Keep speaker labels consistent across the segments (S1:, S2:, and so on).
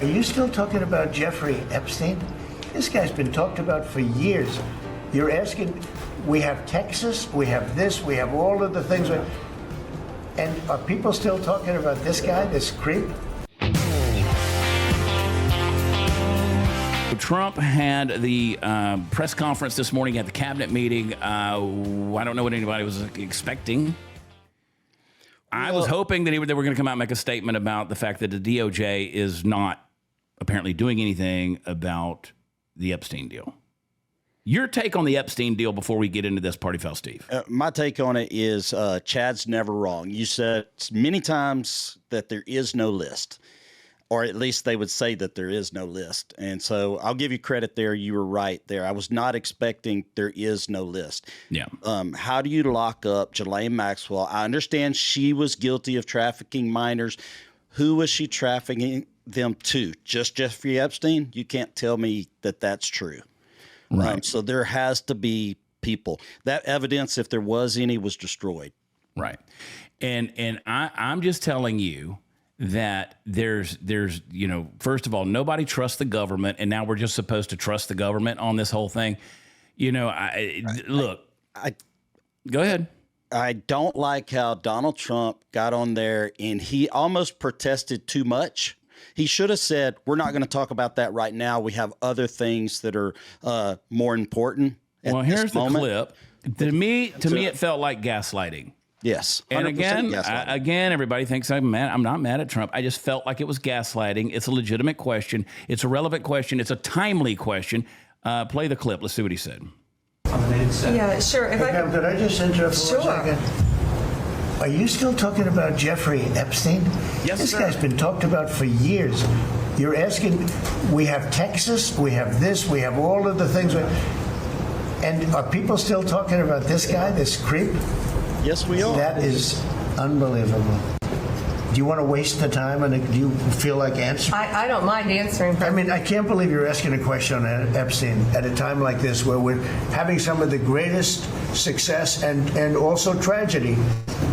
S1: Are you still talking about Jeffrey Epstein? This guy's been talked about for years. You're asking, we have Texas, we have this, we have all of the things. And are people still talking about this guy, this creep?
S2: Trump had the press conference this morning at the cabinet meeting. I don't know what anybody was expecting. I was hoping that they were going to come out and make a statement about the fact that the DOJ is not apparently doing anything about the Epstein deal. Your take on the Epstein deal before we get into this, Party Foul Steve?
S3: My take on it is Chad's never wrong. You said many times that there is no list, or at least they would say that there is no list. And so I'll give you credit there. You were right there. I was not expecting there is no list.
S2: Yeah.
S3: How do you lock up Ghislaine Maxwell? I understand she was guilty of trafficking minors. Who was she trafficking them to? Just Jeffrey Epstein? You can't tell me that that's true.
S2: Right.
S3: So there has to be people. That evidence, if there was any, was destroyed.
S2: Right. And I'm just telling you that there's first of all, nobody trusts the government, and now we're just supposed to trust the government on this whole thing. Go ahead.
S3: I don't like how Donald Trump got on there and he almost protested too much. He should have said, we're not going to talk about that right now. We have other things that are more important.
S2: Well, here's the clip. To me, it felt like gaslighting.
S3: Yes.
S2: And again, everybody thinks I'm mad. I'm not mad at Trump. I just felt like it was gaslighting. It's a legitimate question. It's a relevant question. It's a timely question. Play the clip. Let's see what he said.
S4: Yeah, sure.
S1: Could I just interrupt for a second? Are you still talking about Jeffrey Epstein?
S2: Yes,
S1: This
S2: sir.
S1: guy's been talked about for years. You're asking, we have Texas, we have this, we have all of the things. And are people still talking about this guy, this creep?
S3: Yes, we are.
S1: That is unbelievable. Do you want to waste the time, and do you feel like answering?
S4: I don't mind answering.
S1: I mean, I can't believe you're asking a question on Epstein at a time like this where we're having some of the greatest success and also tragedy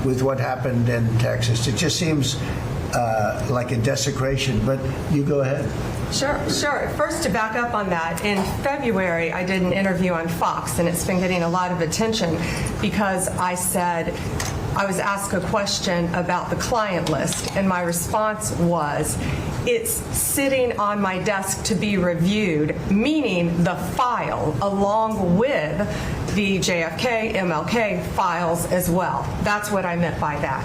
S1: with what happened in Texas. It just seems like a desecration, but you go ahead.
S4: Sure. First, to back up on that, in February, I did an interview on Fox, and it's been getting a lot of attention because I was asked a question about the client list, and my response was, it's sitting on my desk to be reviewed, meaning the file, along with the JFK, MLK files as well. That's what I meant by that.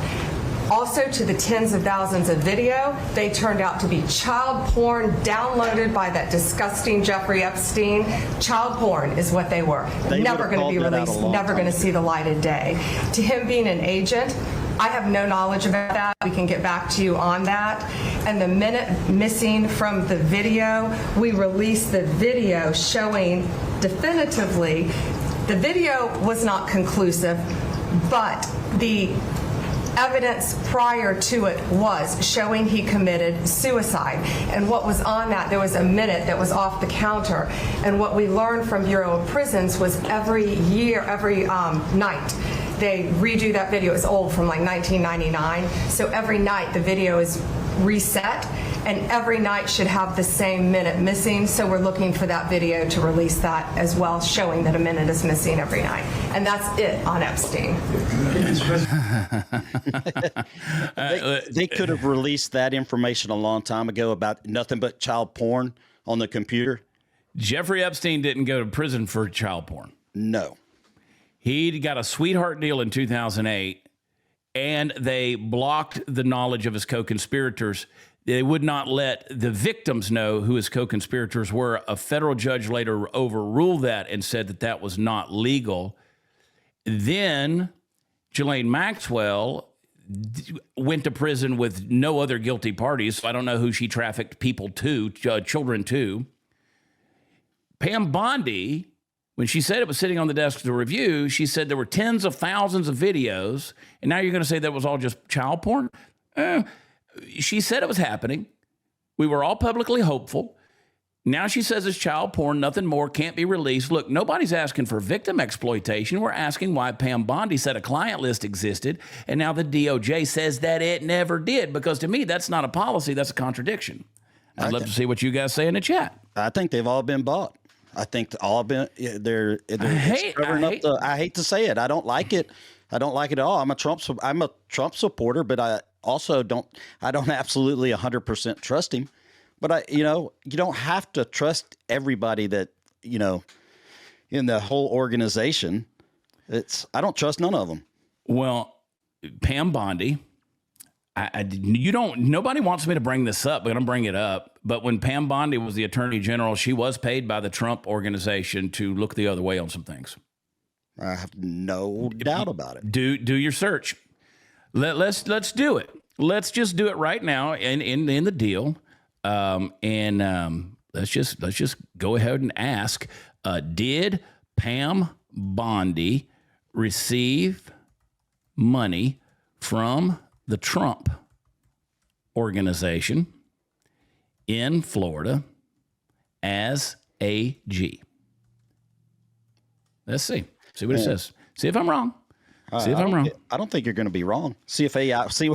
S4: Also, to the tens of thousands of video, they turned out to be child porn downloaded by that disgusting Jeffrey Epstein. Child porn is what they were. Never going to be released, never going to see the light of day. To him being an agent, I have no knowledge about that. We can get back to you on that. And the minute missing from the video, we released the video showing definitively the video was not conclusive, but the evidence prior to it was showing he committed suicide. And what was on that, there was a minute that was off the counter. And what we learned from Bureau of Prisons was every night, they redo that video. It's old, from like 1999. So every night the video is reset, and every night should have the same minute missing. So we're looking for that video to release that as well, showing that a minute is missing every night. And that's it on Epstein.
S3: They could have released that information a long time ago about nothing but child porn on the computer.
S2: Jeffrey Epstein didn't go to prison for child porn.
S3: No.
S2: He got a sweetheart deal in 2008, and they blocked the knowledge of his co-conspirators. They would not let the victims know who his co-conspirators were. A federal judge later overruled that and said that that was not legal. Then Ghislaine Maxwell went to prison with no other guilty parties. So I don't know who she trafficked people to, children to. Pam Bondi, when she said it was sitting on the desk to review, she said there were tens of thousands of videos, and now you're going to say that was all just child porn? She said it was happening. We were all publicly hopeful. Now she says it's child porn, nothing more, can't be released. Look, nobody's asking for victim exploitation. We're asking why Pam Bondi said a client list existed, and now the DOJ says that it never did, because to me, that's not a policy, that's a contradiction. I'd love to see what you guys say in the chat.
S3: I think they've all been bought. I think all been I hate to say it. I don't like it. I don't like it at all. I'm a Trump supporter, but I also don't absolutely 100% trust him. But you don't have to trust everybody that, in the whole organization. I don't trust none of them.
S2: Well, Pam Bondi, nobody wants me to bring this up, but I'm going to bring it up. But when Pam Bondi was the attorney general, she was paid by the Trump organization to look the other way on some things.
S3: I have no doubt about it.
S2: Do your search. Let's do it. Let's just do it right now in the deal. Let's just go ahead and ask, did Pam Bondi receive money from the Trump organization in Florida as a G? Let's see. See what it says. See if I'm wrong. See if I'm wrong.
S3: I don't think you're going to be wrong. See what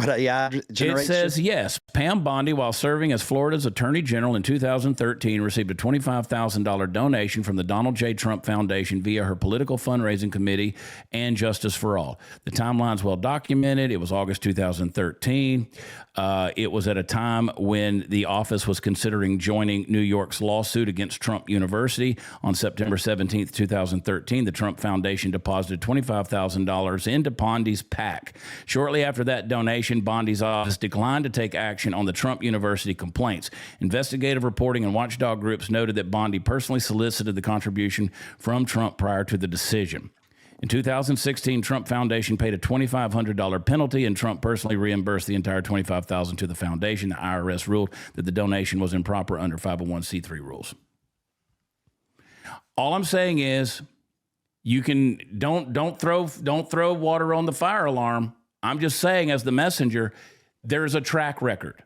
S3: AI generates.
S2: It says, yes, Pam Bondi, while serving as Florida's Attorney General in 2013, received a $25,000 donation from the Donald J. Trump Foundation via her political fundraising committee and Justice for All. The timeline's well documented. It was August 2013. It was at a time when the office was considering joining New York's lawsuit against Trump University. On September 17th, 2013, the Trump Foundation deposited $25,000 into Bondi's PAC. Shortly after that donation, Bondi's office declined to take action on the Trump University complaints. Investigative reporting and watchdog groups noted that Bondi personally solicited the contribution from Trump prior to the decision. In 2016, Trump Foundation paid a $2,500 penalty, and Trump personally reimbursed the entire $25,000 to the foundation. The IRS ruled that the donation was improper under 501c3 rules. All I'm saying is, you can don't throw water on the fire alarm. I'm just saying, as the messenger, there's a track record.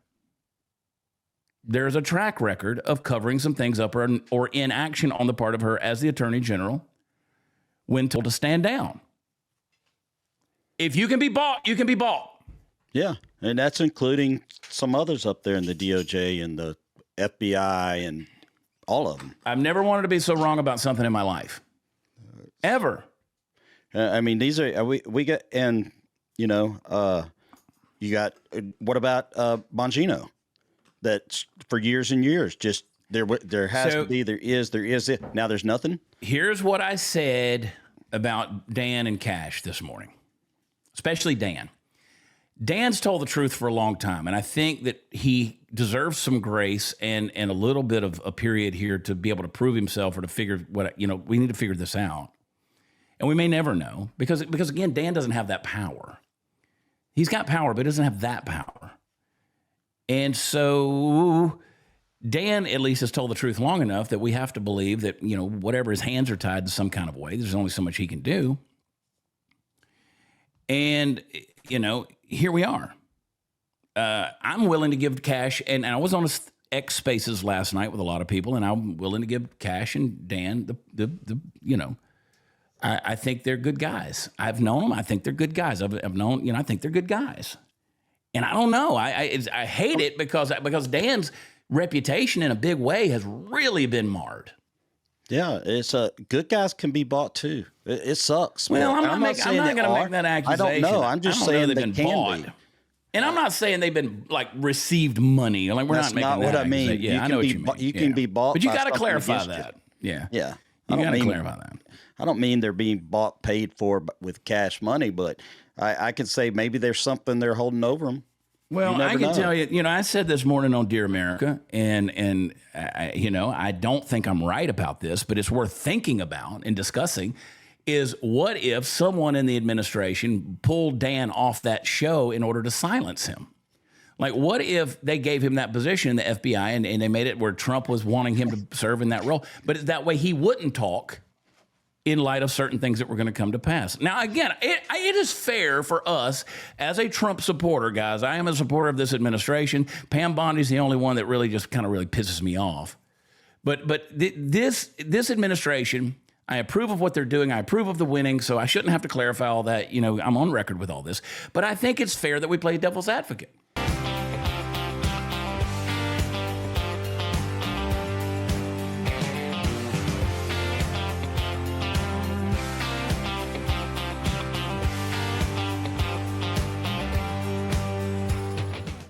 S2: There's a track record of covering some things up or inaction on the part of her as the Attorney General when told to stand down. If you can be bought, you can be bought.
S3: Yeah, and that's including some others up there in the DOJ and the FBI and all of them.
S2: I've never wanted to be so wrong about something in my life. Ever.
S3: I mean, these are we got, and you got what about Bongino? That's for years and years. Just there has to be, there is it. Now there's nothing.
S2: Here's what I said about Dan and Cash this morning, especially Dan. Dan's told the truth for a long time, and I think that he deserves some grace and a little bit of a period here to be able to prove himself or to figure what we need to figure this out. And we may never know because again, Dan doesn't have that power. He's got power, but he doesn't have that power. And so Dan at least has told the truth long enough that we have to believe that, whatever his hands are tied in some kind of way, there's only so much he can do. And, here we are. I'm willing to give Cash, and I was on X Spaces last night with a lot of people, and I'm willing to give Cash and Dan I think they're good guys. I've known them. I think they're good guys. I've known, I think they're good guys. And I don't know. I hate it because Dan's reputation in a big way has really been marred.
S3: Yeah, it's good guys can be bought too. It sucks.
S2: Well, I'm not going to make that accusation.
S3: I don't know. I'm just saying they can be.
S2: And I'm not saying they've been received money. Like we're
S3: That's
S2: not making
S3: what
S2: that
S3: I mean.
S2: accusation. Yeah, I know what you mean.
S3: You can be bought,
S2: but you got to clarify that. Yeah,
S3: yeah.
S2: You got to clarify that.
S3: I don't mean they're being bought, paid for with cash money, but I could say maybe there's something they're holding over them.
S2: Well, I can tell you, I said this morning on Dear America, and I don't think I'm right about this, but it's worth thinking about and discussing, is what if someone in the administration pulled Dan off that show in order to silence him? Like, what if they gave him that position in the FBI and they made it where Trump was wanting him to serve in that role, but that way he wouldn't talk in light of certain things that were going to come to pass. Now, again, it is fair for us as a Trump supporter, guys. I am a supporter of this administration. Pam Bondi's the only one that really just kind of really pisses me off. But this administration, I approve of what they're doing. I approve of the winning, so I shouldn't have to clarify all that. I'm on record with all this. But I think it's fair that we play devil's advocate.